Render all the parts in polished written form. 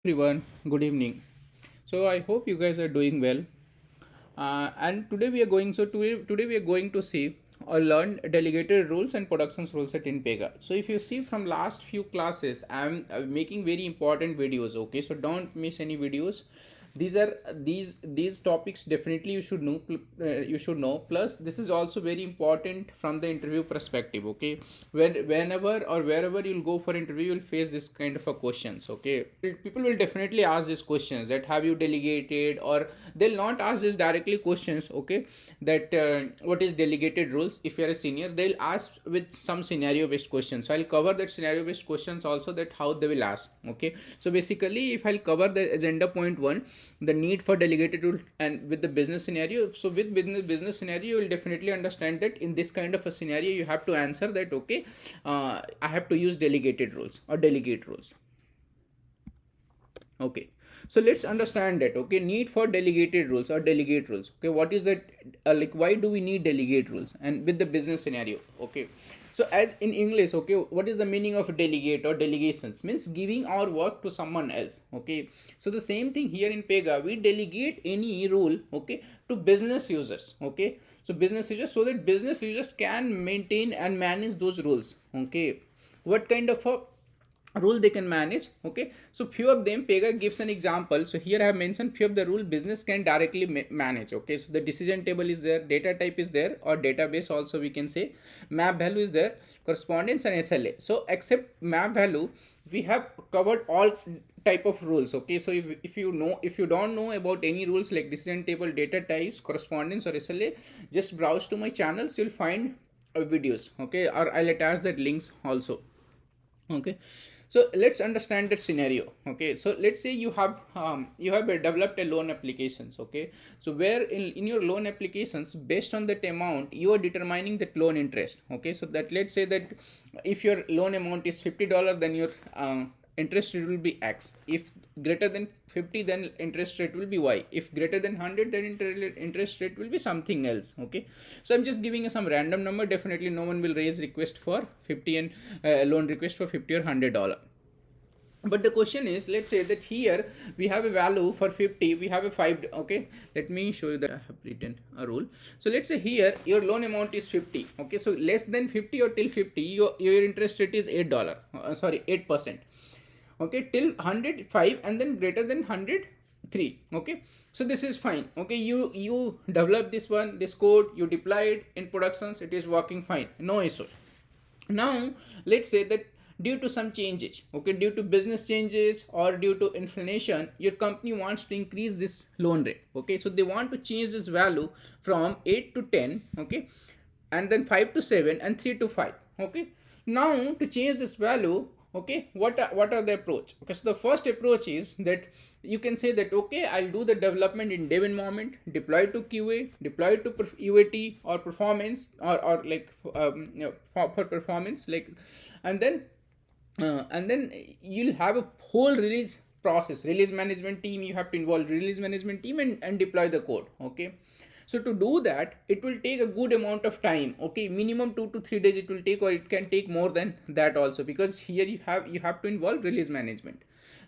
Everyone, good evening. So I hope you guys are doing well. And today we are going. Today we are going to see or learn delegated rules and productions rule set in Pega. So if you see from last few classes, I'm making very important videos. Okay, so don't miss any videos. These topics definitely you should know. You should know. Plus, this is also very important from the interview perspective. Okay, whenever or wherever you'll go for interview, you'll face this kind of a questions. Okay, people will definitely ask these questions that have you delegated, or they'll not ask this directly questions. Okay, that what is delegated rules. If you're a senior, they'll ask with some scenario based questions. So I'll cover that scenario based questions also, that how they will ask. Okay, so basically if I'll cover the agenda point 1, the need for delegated rule, and with the business scenario. So with business scenario, you will definitely understand that in this kind of a scenario you have to answer that, okay, I have to use delegated rules or delegate rules. Okay, so let's understand that. Okay, need for delegated rules or delegate rules. Okay, what is that, like why do we need delegate rules and with the business scenario? Okay, so as in English, okay, what is the meaning of delegate or delegations? Means giving our work to someone else. Okay, so the same thing here in Pega, we delegate any rule, okay, to business users. Okay, so business users, so that business users can maintain and manage those rules. Okay, what kind of a rule they can manage? Okay, so few of them Pega gives an example. So here I have mentioned few of the rule business can directly manage. Okay, so the decision table is there, data type is there, or database also we can say, map value is there, correspondence and SLA. So except map value, we have covered all type of rules. Okay, so if you don't know about any rules like decision table, data types, correspondence or SLA, just browse to my channels, you'll find videos. Okay, or I'll attach that links also. Okay, so let's understand that scenario. Okay, so let's say you have developed a loan applications. Okay, so where in your loan applications, based on that amount, you are determining that loan interest. Okay, so that let's say that if your loan amount is $50, then your interest rate will be X. If greater than 50, then interest rate will be Y. If greater than 100, then interest rate will be something else. Okay, so I'm just giving you some random number. Definitely no one will raise request for 50 and loan request for 50 or $100. But the question is, let's say that here we have a value for 50, we have a 5. Okay, let me show you that I have written a rule. So let's say here your loan amount is 50. Okay, so less than 50 or till 50, your interest rate is $8, sorry, 8%. Okay, till 105, and then greater than 103. Okay, so this is fine. Okay, you develop this code, you deploy it in productions, it is working fine, no issue. Now let's say that due to some changes, okay, due to business changes or due to inflation, your company wants to increase this loan rate. Okay, so they want to change this value from 8 to 10. Okay, and then 5 to 7 and 3 to 5. Okay, now to change this value, okay, what are the approach? Okay, so the first approach is that you can say that, okay, I'll do the development in dev environment, deploy to QA, deploy to UAT or performance, or like for performance, like, and then you'll have a whole release process, release management team. You have to involve release management team and deploy the code. Okay, so to do that, it will take a good amount of time. Okay, minimum 2 to 3 days it will take, or it can take more than that also, because here you have to involve release management.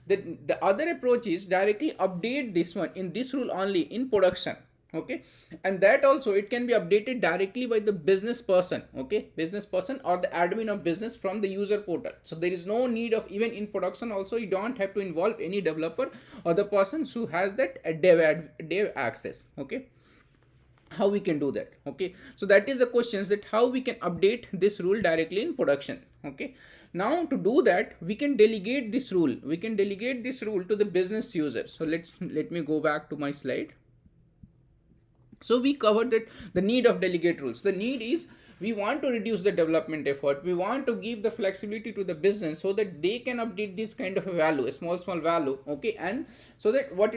The other approach is directly update this one in this rule only in production. Okay, and that also it can be updated directly by the business person. Okay, business person or the admin of business from the user portal. So there is no need of, even in production also, you don't have to involve any developer or the person who has that dev access. Okay, how we can do that? Okay, so that is the questions, that how we can update this rule directly in production. Okay, now to do that, we can delegate this rule to the business user. So let me go back to my slide. So we covered that the need of delegate rules. The need is, we want to reduce the development effort, we want to give the flexibility to the business so that they can update this kind of a value, a small value. Okay, and so that what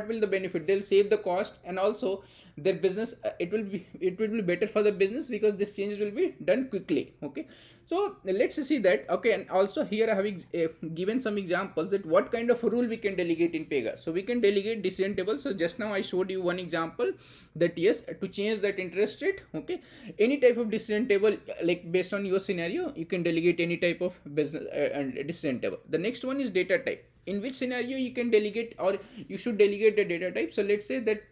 will the benefit? They'll save the cost, and also their business, it will be better for the business, because this changes will be done quickly. Okay, so let's see that. Okay, and also here I have given some examples that what kind of rule we can delegate in Pega. So we can delegate decision table. So just now I showed you one example, that yes, to change that interest rate. Okay, any type of decision table, like based on your scenario, you can delegate any type of business decision table. The next one is data type. in which scenario you can delegate or you should delegate the data type. So let's say that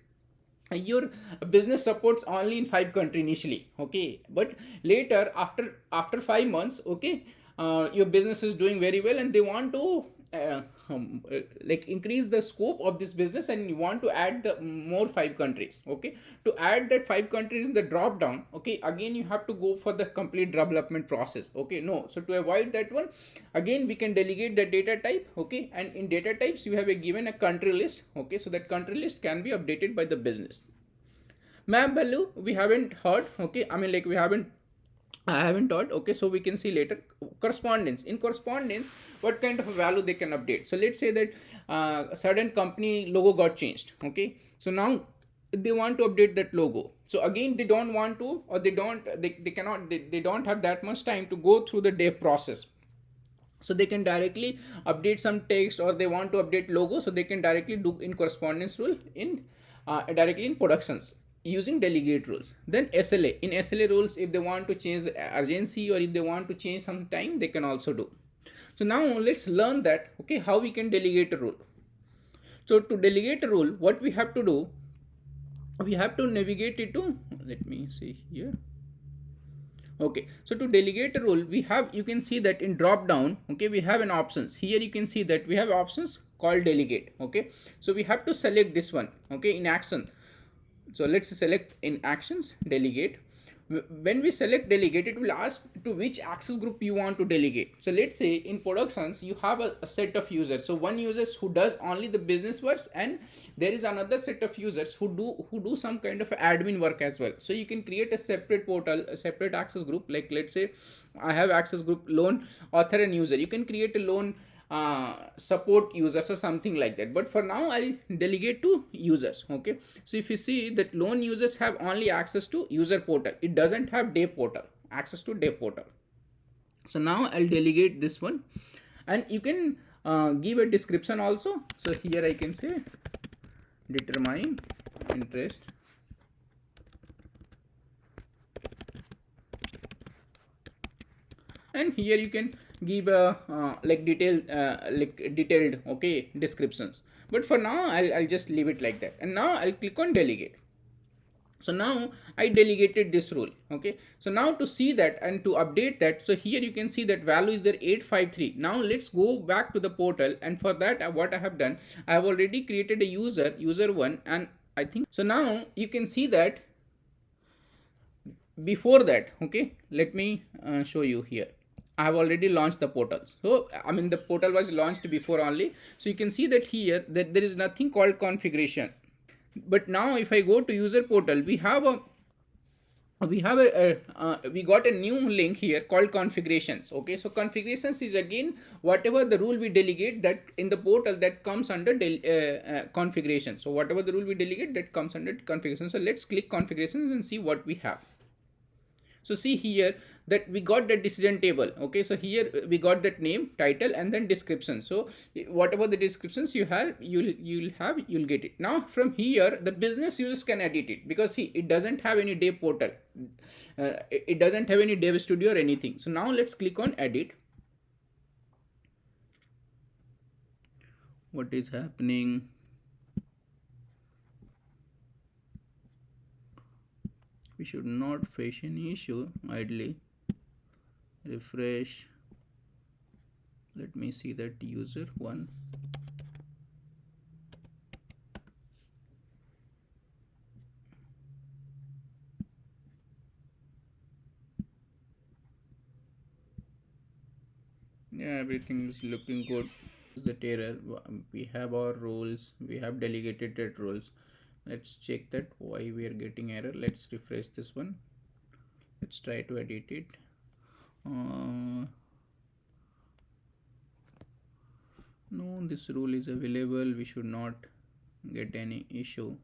your business supports only in 5 countries initially, okay, but later after 5 months, okay, your business is doing very well and they want to like increase the scope of this business and you want to add the more 5 countries. Okay, to add that 5 countries in the drop down, okay, again you have to go for the complete development process. Okay, no, so to avoid that one, again we can delegate the data type. Okay, and in data types you have a given a country list. Okay, so that country list can be updated by the business. Map value we haven't heard. Okay, I mean, like I haven't taught. Okay, so we can see later. Correspondence. In correspondence, what kind of a value they can update? So let's say that a certain company logo got changed. Okay, so now they want to update that logo. So again, they don't want to, or they cannot, they don't have that much time to go through the dev process. So they can directly update some text, or they want to update logo, so they can directly do in correspondence rule in directly in productions using delegate rules. Then SLA. In SLA rules, if they want to change the urgency or if they want to change some time, they can also do. So now let's learn that, okay, how we can delegate a rule. So to delegate a rule, what we have to do, we have to navigate it to, let me see here. Okay, so to delegate a rule, we have, you can see that in drop down, okay, we have an options. Here you can see that we have options called delegate. Okay, so we have to select this one. Okay, in action. So let's select in actions delegate. When we select delegate, it will ask to which access group you want to delegate. So let's say in productions you have a set of users. So one users who does only the business works, and there is another set of users who do some kind of admin work as well. So you can create a separate portal, a separate access group. Like let's say I have access group loan author and user. You can create a loan support users or something like that, but for now I'll delegate to users. Okay, so if you see that loan users have only access to user portal, it doesn't have dev portal, access to dev portal. So now I'll delegate this one, and you can give a description also. So here I can say determine interest and here you can give a like detailed okay descriptions, but for now I'll just leave it like that, and now I'll click on delegate. So now I delegated this rule. Okay, so now to see that and to update that, so here you can see that value is there 853. Now let's go back to the portal, and for that what I have done, I have already created a user one, and I think so. Now you can see that before that, okay, let me show you here. I have already launched the portal. So I mean the portal was launched before only. So you can see that here that there is nothing called configuration. But now if I go to user portal, we got a new link here called configurations. Okay, so configurations is again whatever the rule we delegate that in the portal that comes under configuration. So whatever the rule we delegate that comes under configuration. So let's click configurations and see what we have. So see here that we got the decision table. Okay, so here we got that name, title, and then description. So whatever the descriptions you have, you'll get it. Now from here the business users can edit it, because see it doesn't have any dev portal, it doesn't have any dev studio or anything. So now let's click on edit. What is happening? We should not face any issue. Idly refresh. Let me see that user one. Yeah, everything is looking good. That error, we have our rules, we have delegated rules. Let's check that why we are getting error. Let's refresh this one. Let's try to edit it. No, this rule is available, we should not get any issue.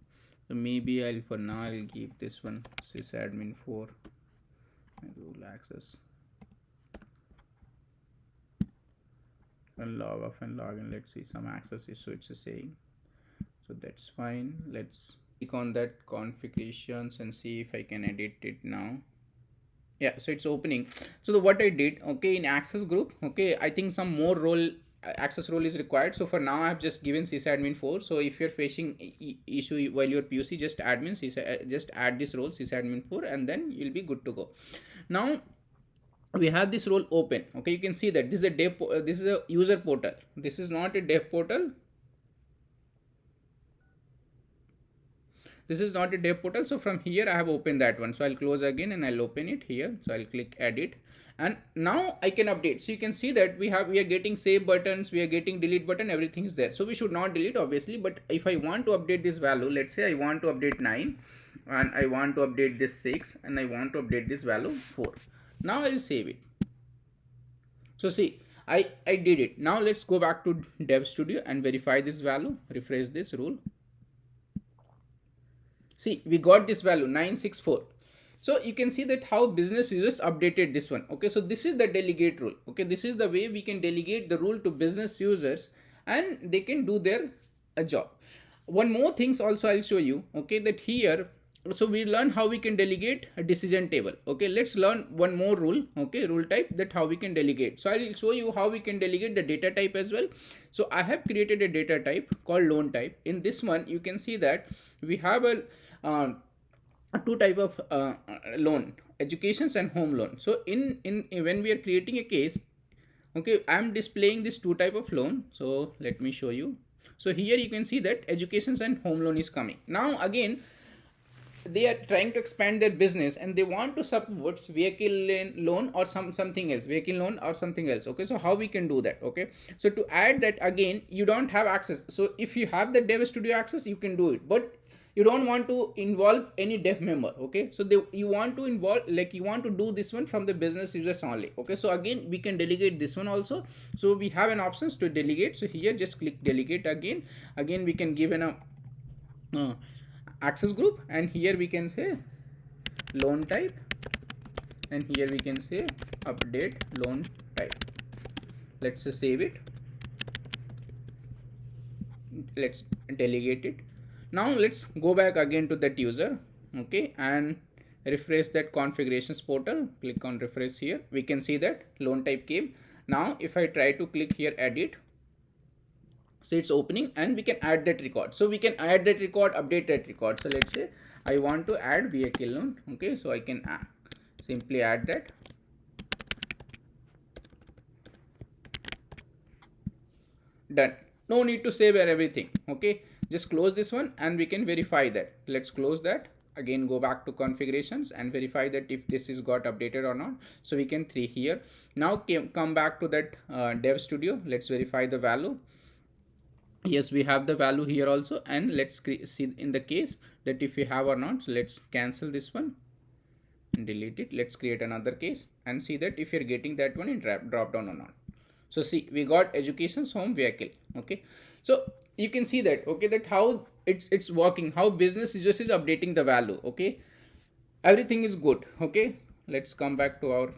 So maybe for now I'll keep this one sysadmin 4 rule access and log off and log in. Let's see some access issue it's saying. So that's fine. Let's click on that configurations and see if I can edit it now. Yeah, so it's opening. So what I did, okay, in access group, okay, I think some more role access role is required. So for now I have just given sysadmin 4. So if you're facing issue while your POC, just just add this role sysadmin 4, and then you'll be good to go. Now we have this role open. Okay, you can see that this is a this is a user portal. This is not a dev portal. This is not a dev portal. So from here I have opened that one. So I'll close again and I'll open it here. So I'll click edit, and now I can update. So you can see that we are getting save buttons, we are getting delete button, everything is there. So we should not delete obviously, but if I want to update this value, let's say I want to update 9 and I want to update this 6 and I want to update this value 4. Now I'll save it. So see, I did it. Now let's go back to Dev Studio and verify this value, refresh this rule. See, we got this value 964. So you can see that how business users updated this one. Okay, so this is the delegate rule. Okay, this is the way we can delegate the rule to business users and they can do their job. One more things also I'll show you. Okay, that here, so we learn how we can delegate a decision table. Okay, let's learn one more rule. Okay, rule type, that how we can delegate. So I'll show you how we can delegate the data type as well. So I have created a data type called loan type. In this one, you can see that we have a two type of loan, educations and home loan. So in when we are creating a case, okay, I'm displaying this two type of loan. So let me show you. So here you can see that educations and home loan is coming. Now again, they are trying to expand their business and they want to support vehicle loan or something else, vehicle loan or something else. Okay, so how we can do that? Okay, so to add that, again, you don't have access. So if you have the Dev Studio access, you can do it, but you don't want to involve any dev member. Okay, so you want to involve, like, you want to do this one from the business users only. Okay, so again we can delegate this one also. So we have an options to delegate. So here just click delegate again. We can give an access group, and here we can say loan type, and here we can say update loan type. Let's just save it. Let's delegate it. Now let's go back again to that user. Okay, and refresh that configurations portal. Click on refresh here. We can see that loan type came. Now if I try to click here edit, so it's opening and we can add that record. So we can add that record, update that record. So let's say I want to add vehicle loan. Okay, so I can simply add that. Done. No need to save everything. Okay, just close this one and we can verify that. Let's close that. Again, go back to configurations and verify that if this is got updated or not. So we can here. Now come back to that Dev Studio. Let's verify the value. Yes, we have the value here also, and let's see in the case that if we have or not. So let's cancel this one and delete it. Let's create another case and see that if you're getting that one in drop down or not. So see, we got education, home, vehicle. Okay, so you can see that, okay, that how it's working, how business just is updating the value. Okay, everything is good. Okay, let's come back to our.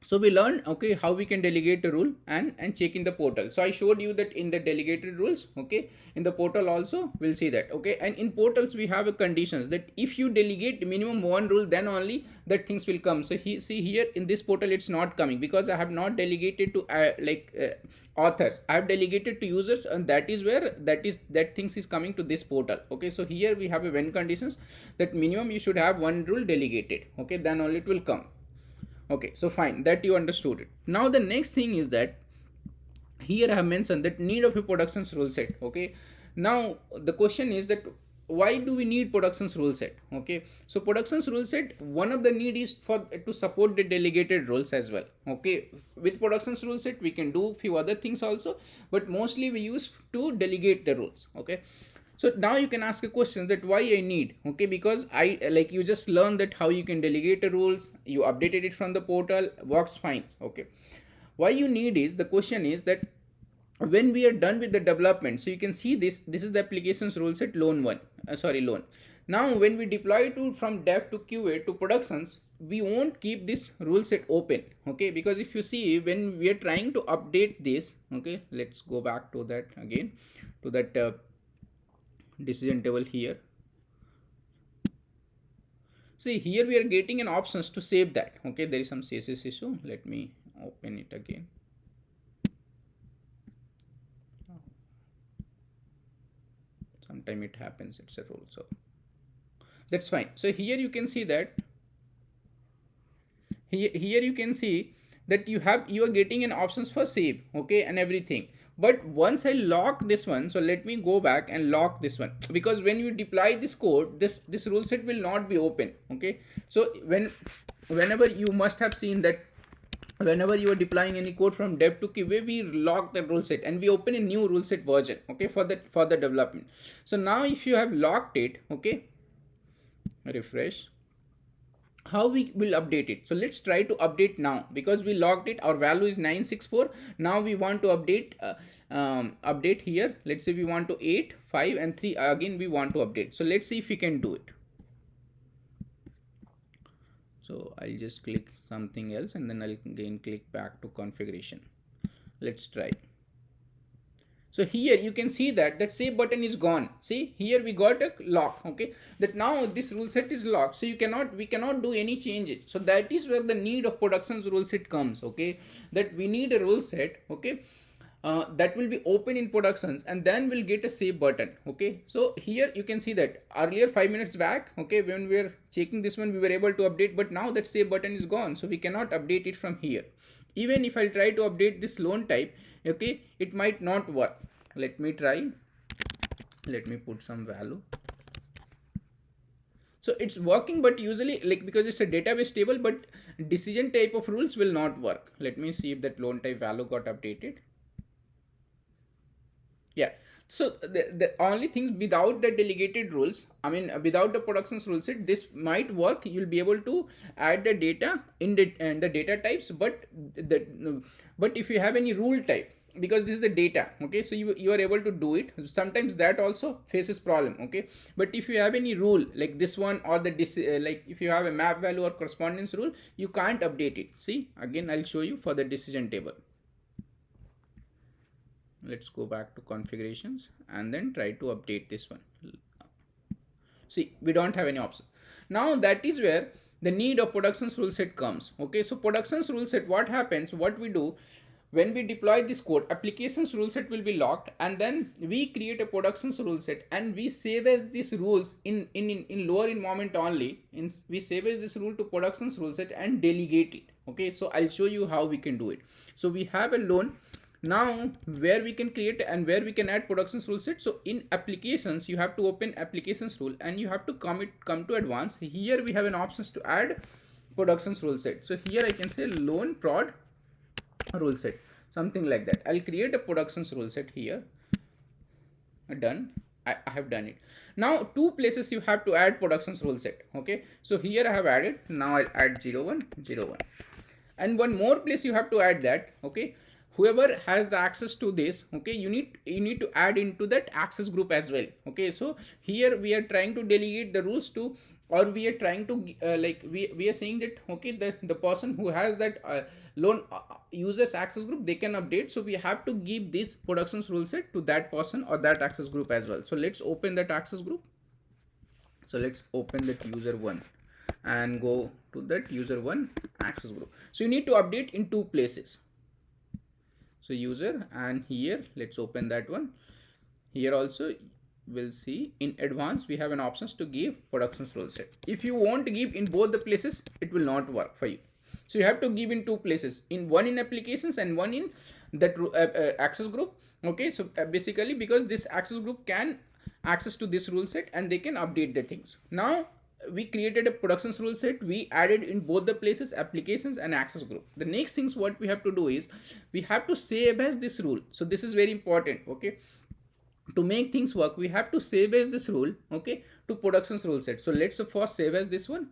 So we learned, okay, how we can delegate a rule and check in the portal. So I showed you that in the delegated rules. Okay, in the portal also we'll see that. Okay, and in portals we have a conditions that if you delegate minimum one rule, then only that things will come. So see here in this portal it's not coming because I have not delegated to authors. I have delegated to users, and that is where that things is coming to this portal. Okay, so here we have a when conditions that minimum you should have one rule delegated. Okay, then only it will come. Okay, so fine, that you understood it. Now the next thing is that here I have mentioned that need of a productions rule set. Okay, now the question is that why do we need productions rule set? Okay, so productions rule set, one of the need is to support the delegated roles as well. Okay, with productions rule set we can do few other things also, but mostly we use to delegate the rules. Okay, so now you can ask a question that why I need. Okay, because you just learned that how you can delegate the rules, you updated it from the portal, works fine. Okay, why you need is, the question is that when we are done with the development, so you can see this is the applications rule set loan. Now when we deploy to from dev to QA to productions, we won't keep this rule set open. Okay, because if you see when we are trying to update this, okay, let's go back to that again, to that decision table here. See here we are getting an options to save that. Okay, there is some CSS issue. Let me open it again. sometime it happens, it's a rule, so that's fine. So here you can see that here you can see that you are getting an options for save, okay, and everything. But once I lock this one, so let me go back and lock this one, because when you deploy this code, this rule set will not be open, okay. So whenever you must have seen that whenever you are deploying any code from dev to QA, we lock the rule set and we open a new rule set version, okay, for the development. So now if you have locked it, okay, refresh, how we will update it. So let's try to update now, because we logged it, our value is 964. Now we want to update update here. Let's say we want to 8 5 and 3 again we want to update. So let's see if we can do it. So I'll just click something else and then I'll again click back to configuration. Let's try. So here you can see that save button is gone. See, here we got a lock, okay, that now this rule set is locked, so we cannot do any changes. So that is where the need of productions rule set comes, okay, that we need a rule set, okay, that will be open in productions and then we'll get a save button, okay. So here you can see that earlier 5 minutes back, okay, when we were checking this one, we were able to update, but now that save button is gone, so we cannot update it from here. Even if I try to update this loan type, okay, it might not work. Let me try. Let me put some value. So it's working, but usually, like, because it's a database table, but decision type of rules will not work. Let me see if that loan type value got updated. Yeah. So the only thing without the delegated rules, I mean without the productions rule set, this might work. You'll be able to add the data in the data types, but if you have any rule type, because this is the data, okay, so you are able to do it. Sometimes that also faces problem, okay. But if you have any rule like this one, or like if you have a map value or correspondence rule, you can't update it. See, again I'll show you for the decision table. Let's go back to configurations and then try to update this one. See, we don't have any option. Now that is where the need of productions rule set comes, okay. So productions rule set, what happens, what we do, when we deploy this code, applications rule set will be locked, and then we create a productions rule set and we save as these rules in lower environment only. We save as this rule to productions rule set and delegate it, okay. So I'll show you how we can do it. So we have a loan now where we can create and where we can add productions rule set. So in applications, you have to open applications rule and you have to come to advanced. Here we have an options to add productions rule set. So here I can say loan prod rule set, something like that. I'll create a productions rule set here. Done. I have done it. Now 2 places you have to add productions rule set, okay. So here I have added. Now I'll add 01 01, and one more place you have to add that, okay. Whoever has the access to this, okay, you need to add into that access group as well, okay. So here we are trying to delegate the rules to, or we are trying to like we are saying that, okay, the person who has that loan users access group, they can update. So we have to give this productions rule set to that person or that access group as well. So let's open that access group. So let's open that user 1 and go to that user 1 access group. So you need to update in 2 places. So user, and here let's open that one. Here also we'll see in advance we have an options to give productions rule set. If you want to give in both the places, it will not work for you. So you have to give in 2 places, in one in applications and one in that access group, okay. So basically, because this access group can access to this rule set and they can update the things. Now we created a productions rule set, we added in both the places, applications and access group. The next things what we have to do is we have to save as this rule. So this is very important, okay. To make things work, we have to save as this rule, okay, to productions rule set. So let's first save as this one.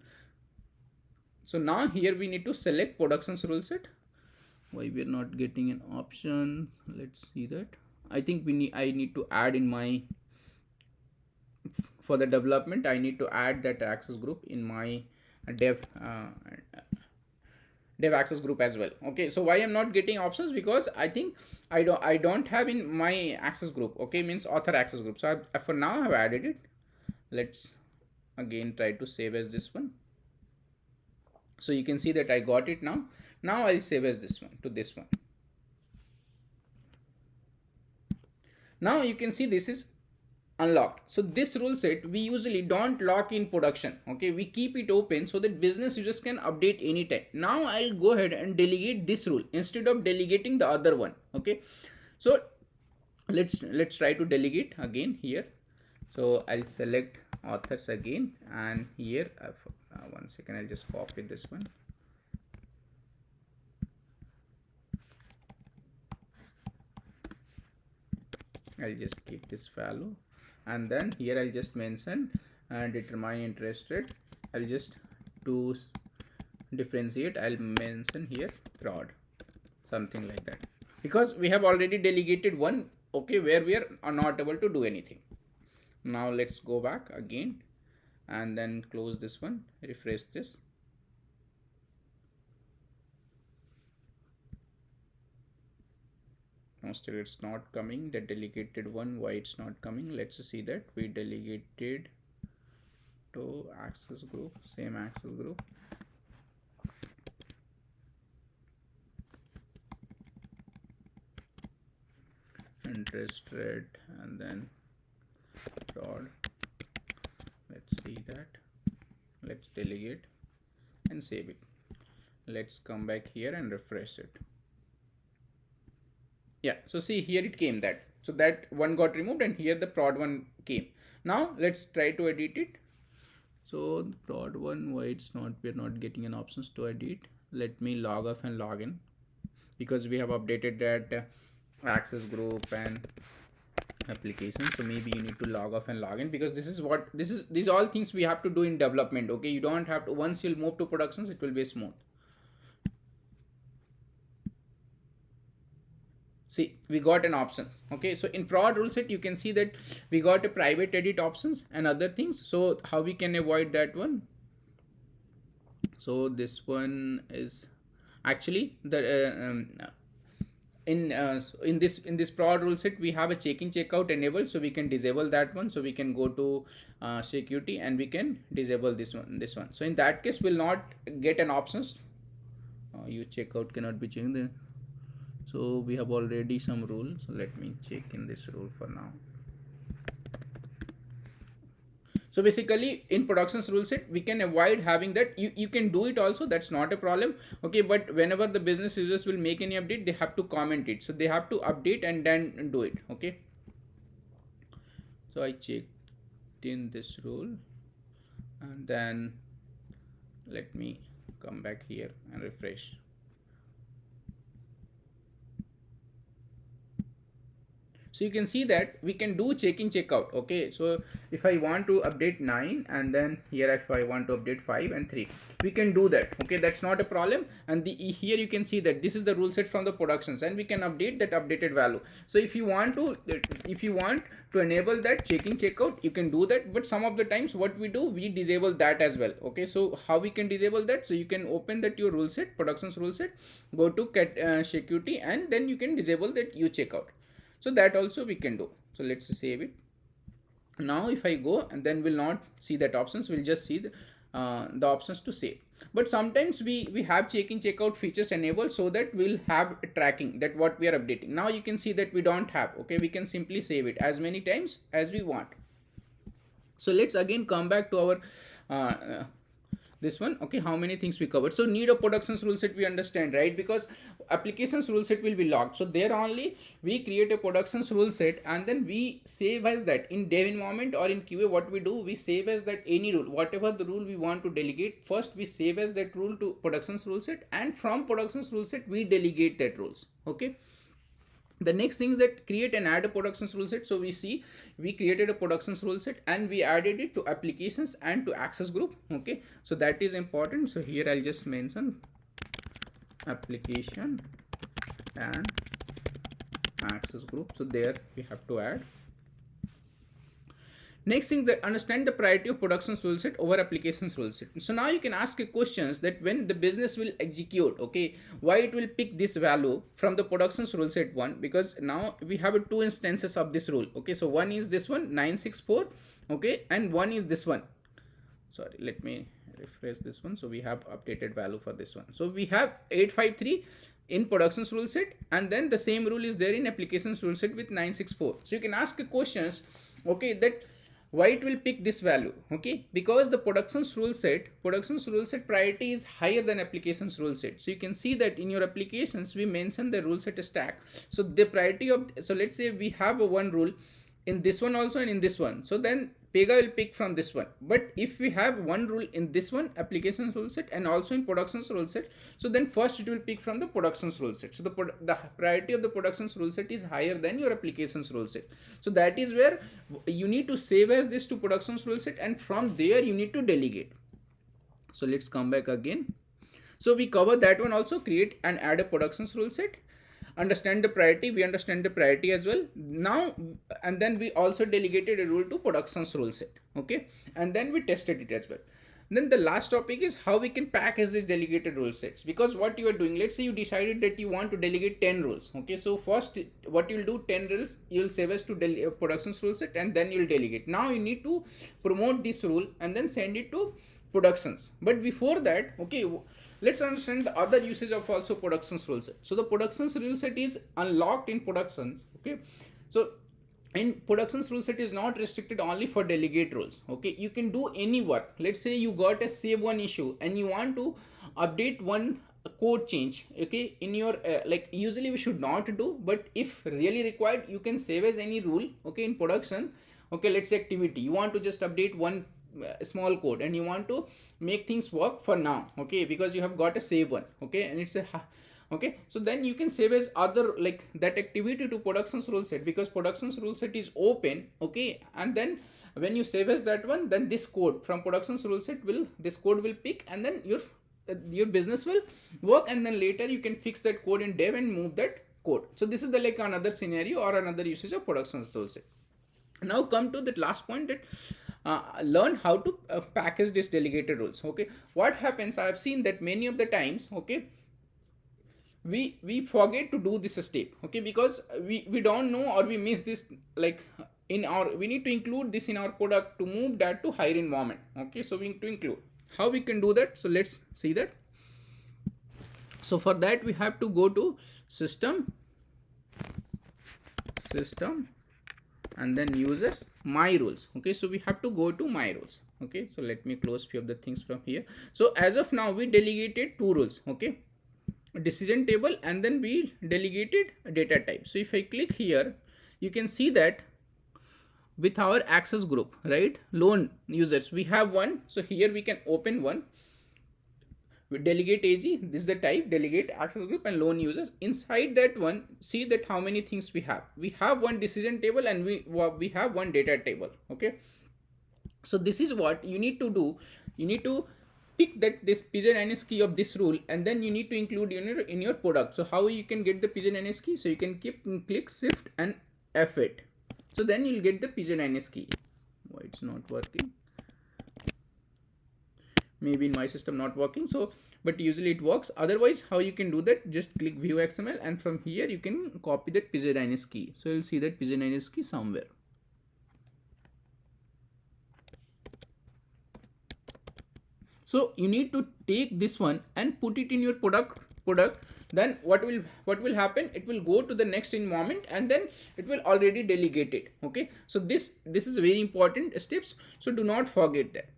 So now here we need to select productions rule set. Why we are not getting an option? Let's see that. I think I need to add in my, for the development, I need to add that access group in my dev access group as well, okay. So why I'm not getting options, because I think I don't have in my access group, okay, means author access group. So for now I've added it. Let's again try to save as this one. So you can see that I got it now. Now I'll save as this one to this one. Now you can see this is unlocked. So this rule set we usually don't lock in production. Okay, we keep it open so that business users can update anytime. Now I'll go ahead and delegate this rule instead of delegating the other one. Okay, so let's try to delegate again here. So I'll select authors again, and here one second, I'll just copy this one. I'll just keep this value, and then here I'll just mention determine interest rate. I'll just to differentiate, I'll mention here prod, something like that, because we have already delegated one, okay, where we are not able to do anything. Now let's go back again and then close this one, refresh this. Now still it's not coming, the delegated one. Why it's not coming? Let's see that we delegated to access group, same access group. Interest rate and then prod. Let's see that. Let's delegate and save it. Let's come back here and refresh it. Yeah, so see here it came that. So that one got removed and here the prod one came. Now let's try to edit it. So the prod one, why it's not, we're not getting an options to edit. Let me log off and log in, because we have updated that access group and application. So maybe you need to log off and log in, because these all things we have to do in development. Okay, you don't have to, once you'll move to productions it will be smooth. See, we got an option. Okay, so in prod rule set you can see that we got a private edit options and other things. So how we can avoid that one? So this one is actually the in this prod rule set we have a check-in checkout enabled, so we can disable that one. So we can go to security and we can disable this one. So in that case we'll not get an options. Your checkout cannot be changed there. So we have already some rule, so let me check in this rule for now. So basically in productions rule set we can avoid having that. You can do it also, that's not a problem. Okay, but whenever the business users will make any update, they have to comment it. So they have to update and then do it. Okay, so I checked in this rule and then let me come back here and refresh. So you can see that we can do check-in checkout. Okay, so if I want to update 9 and then here if I want to update 5 and 3, we can do that. Okay, that's not a problem. And here you can see that this is the rule set from the productions and we can update that updated value. So if you want to enable that check-in checkout, you can do that. But some of the times what we do, we disable that as well. Okay, so how we can disable that? So you can open that your rule set, productions rule set, go to security and then you can disable that you checkout. So that also we can do. So let's save it. Now if I go and then we'll not see that options, we'll just see the options to save. But sometimes we have check-in checkout features enabled so that we'll have tracking that what we are updating. Now you can see that we don't have. Okay, we can simply save it as many times as we want. So let's again come back to our this one. Okay, how many things we covered? So need of productions rule set we understand, right? Because applications rule set will be locked, so there only we create a productions rule set and then we save as that in dev environment or in QA. What we do, we save as that any rule, whatever the rule we want to delegate, first we save as that rule to productions rule set, and from productions rule set we delegate that rules. Okay, the next thing is that create and add a productions rule set. So we see we created a productions rule set and we added it to applications and to access group. Okay, so that is important. So here I'll just mention application and access group. So there we have to add. Next thing is that understand the priority of productions rule set over applications rule set. So now you can ask a questions that when the business will execute, okay, why it will pick this value from the productions rule set one, because now we have two instances of this rule. Okay, so one is this one 964, okay, and one is this one. Sorry, let me refresh this one. So we have updated value for this one. So we have 853 in productions rule set and then the same rule is there in applications rule set with 964. So you can ask questions okay, that why it will pick this value, okay, because the productions rule set priority is higher than applications rule set. So you can see that in your applications we mention the rule set stack. So the priority of, so let's say we have a one rule in this one also and in this one, so then Pega will pick from this one. But if we have one rule in this one applications rule set and also in productions rule set, so then first it will pick from the productions rule set. So the priority of the productions rule set is higher than your applications rule set. So that is where you need to save as this to productions rule set, and from there you need to delegate. So let's come back again. So we cover that one also, create and add a productions rule set, understand the priority, we understand the priority as well now, and then we also delegated a rule to productions rule set, okay, and then we tested it as well. Then the last topic is how we can package these delegated rule sets, because what you are doing, let's say you decided that you want to delegate 10 rules, okay, so first what you'll do, 10 rules you'll save as to productions rule set, and then you'll delegate. Now you need to promote this rule and then send it to productions. But before that, okay, let's understand the other usage of also productions rule set. So the productions rule set is unlocked in productions, okay. So in productions rule set is not restricted only for delegate rules, okay, you can do any work. Let's say you got a save one issue and you want to update one code change, okay, in your like usually we should not do, but if really required you can save as any rule, okay, in production, okay. Let's say activity, you want to just update one small code and you want to make things work for now, okay, because you have got a save one, okay, and it's a okay, so then you can save as other like that activity to productions rule set, because productions rule set is open, okay, and then when you save as that one, then this code from productions rule set will, this code will pick, and then your business will work, and then later you can fix that code in dev and move that code. So this is the like another scenario or another usage of productions rule set. Now come to that last point, that learn how to package these delegated rules, okay. What happens, I have seen that many of the times, okay, we forget to do this step, okay, because we don't know or we miss this, like in our, we need to include this in our product to move that to higher environment, okay. So we need to include, how we can do that, so let's see that. So for that we have to go to system and then users, my rules, okay. So we have to go to my rules, okay. So let me close few of the things from here. So as of now we delegated two rules, okay, decision table, and then we delegated data type. So if I click here, you can see that with our access group, right, loan users, we have one. So here we can open one, we delegate AG, this is the type, delegate access group and loan users. Inside that one, see that how many things we have. We have one decision table and we have one data table, okay. So this is what you need to do. You need to pick that this pigeon NS key of this rule, and then you need to include in your product. So how you can get the pigeon NS key? So you can click shift and F8. So then you'll get the pigeon NS key. Why it's not working? Maybe in my system not working, so but usually it works. Otherwise, how you can do that, just click view XML, and from here you can copy that pigeon NS key. So you'll see that pigeon NS key somewhere. So you need to take this one and put it in your product. Then what will happen, it will go to the next environment and then it will already delegate it, okay. So this is very important steps, so do not forget that.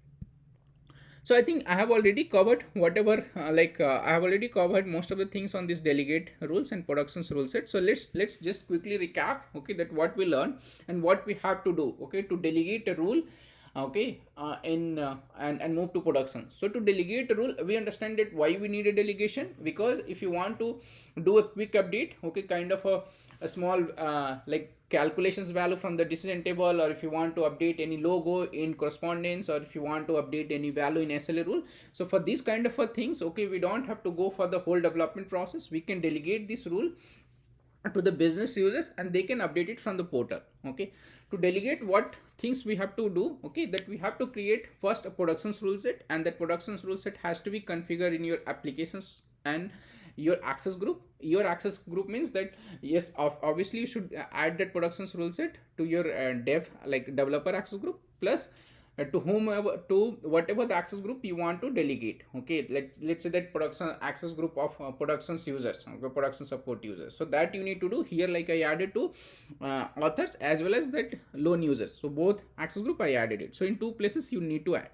So I think I have already covered whatever I have already covered most of the things on this delegate rules and productions rule set. So let's just quickly recap, okay, that what we learned and what we have to do, okay, to delegate a rule, okay, and move to production. So to delegate a rule, we understand that why we need a delegation, because if you want to do a quick update, okay, kind of a small like calculations value from the decision table, or if you want to update any logo in correspondence, or if you want to update any value in SLA rule. So for these kind of things, okay, we don't have to go for the whole development process. We can delegate this rule to the business users and they can update it from the portal, okay. To delegate, what things we have to do, okay, that we have to create first a productions rule set, and that productions rule set has to be configured in your applications and your access group. Your access group means that yes, obviously you should add that productions rule set to your developer access group, plus to whomever, to whatever the access group you want to delegate. Okay, let's say that production access group of productions users, okay, production support users. So that you need to do here, like I added to authors as well as that loan users. So both access group I added it. So in two places you need to add.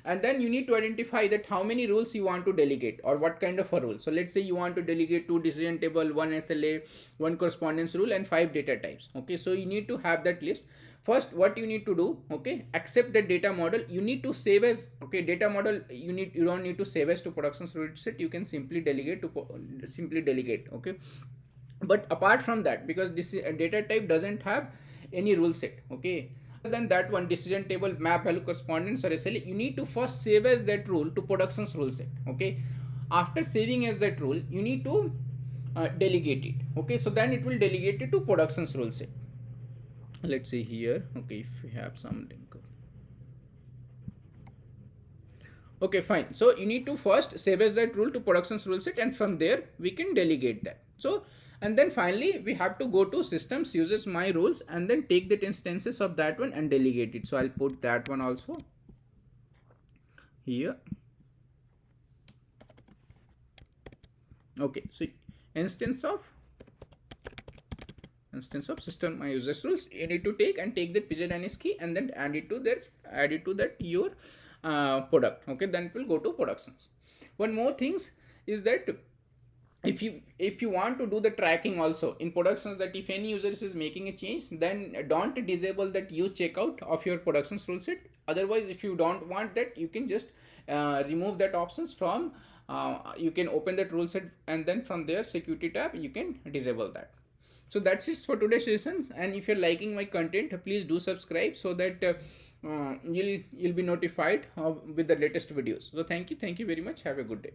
And then you need to identify that how many rules you want to delegate or what kind of a rule. So let's say you want to delegate 2 decision table, 1 SLA, 1 correspondence rule, and 5 data types. Okay, so you need to have that list. First, what you need to do, okay, accept the data model. You need to save as, okay, data model, you don't need to save as to productions rule set. You can simply delegate, okay. But apart from that, because this data type doesn't have any rule set, okay, then that one decision table, map value, correspondence or SLA, you need to first save as that rule to productions rule set. Okay, after saving as that rule, you need to delegate it. Okay, so then it will delegate it to productions rule set. Let's see here. Okay, if we have some link. Okay, fine. So you need to first save as that rule to productions rule set, and from there we can delegate that. So, and then finally we have to go to systems users my rules and then take that instances of that one and delegate it. So I'll put that one also here. Okay, so instance of system my users rules, you need to take that pgdns key and then add it to that your product. Okay, then it will go to productions. One more things is that if you want to do the tracking also in productions, that if any user is making a change, then don't disable that use checkout of your productions rule set. Otherwise, if you don't want that, you can just remove that options from you can open that rule set, and then from there security tab you can disable that. So that's it for today's session. And if you're liking my content, please do subscribe so that you'll be notified with the latest videos. So thank you very much. Have a good day.